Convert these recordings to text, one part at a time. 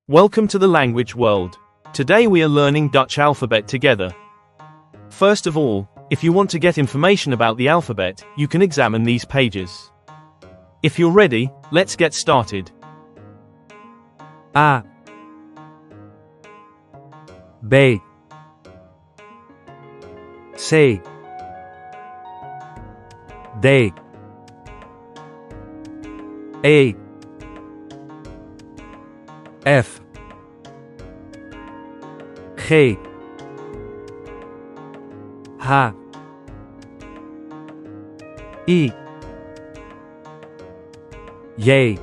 Welcome to the language world. Today we are learning Dutch alphabet together. First of all, if you want to get information about the alphabet, you can examine these pages. If you're ready, let's get started. A B C D E F G H I J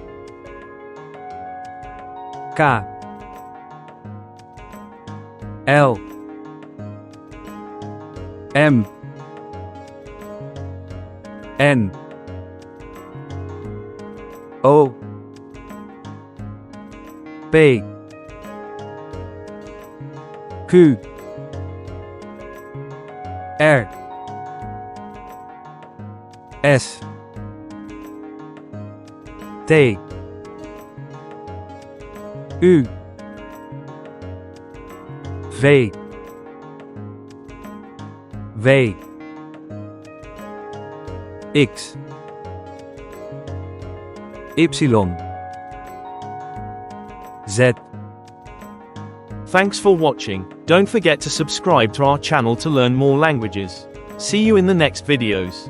K L M N O P Q R S T U V X Y Z. Thanks for watching. Don't forget to subscribe to our channel to learn more languages. See you in the next videos.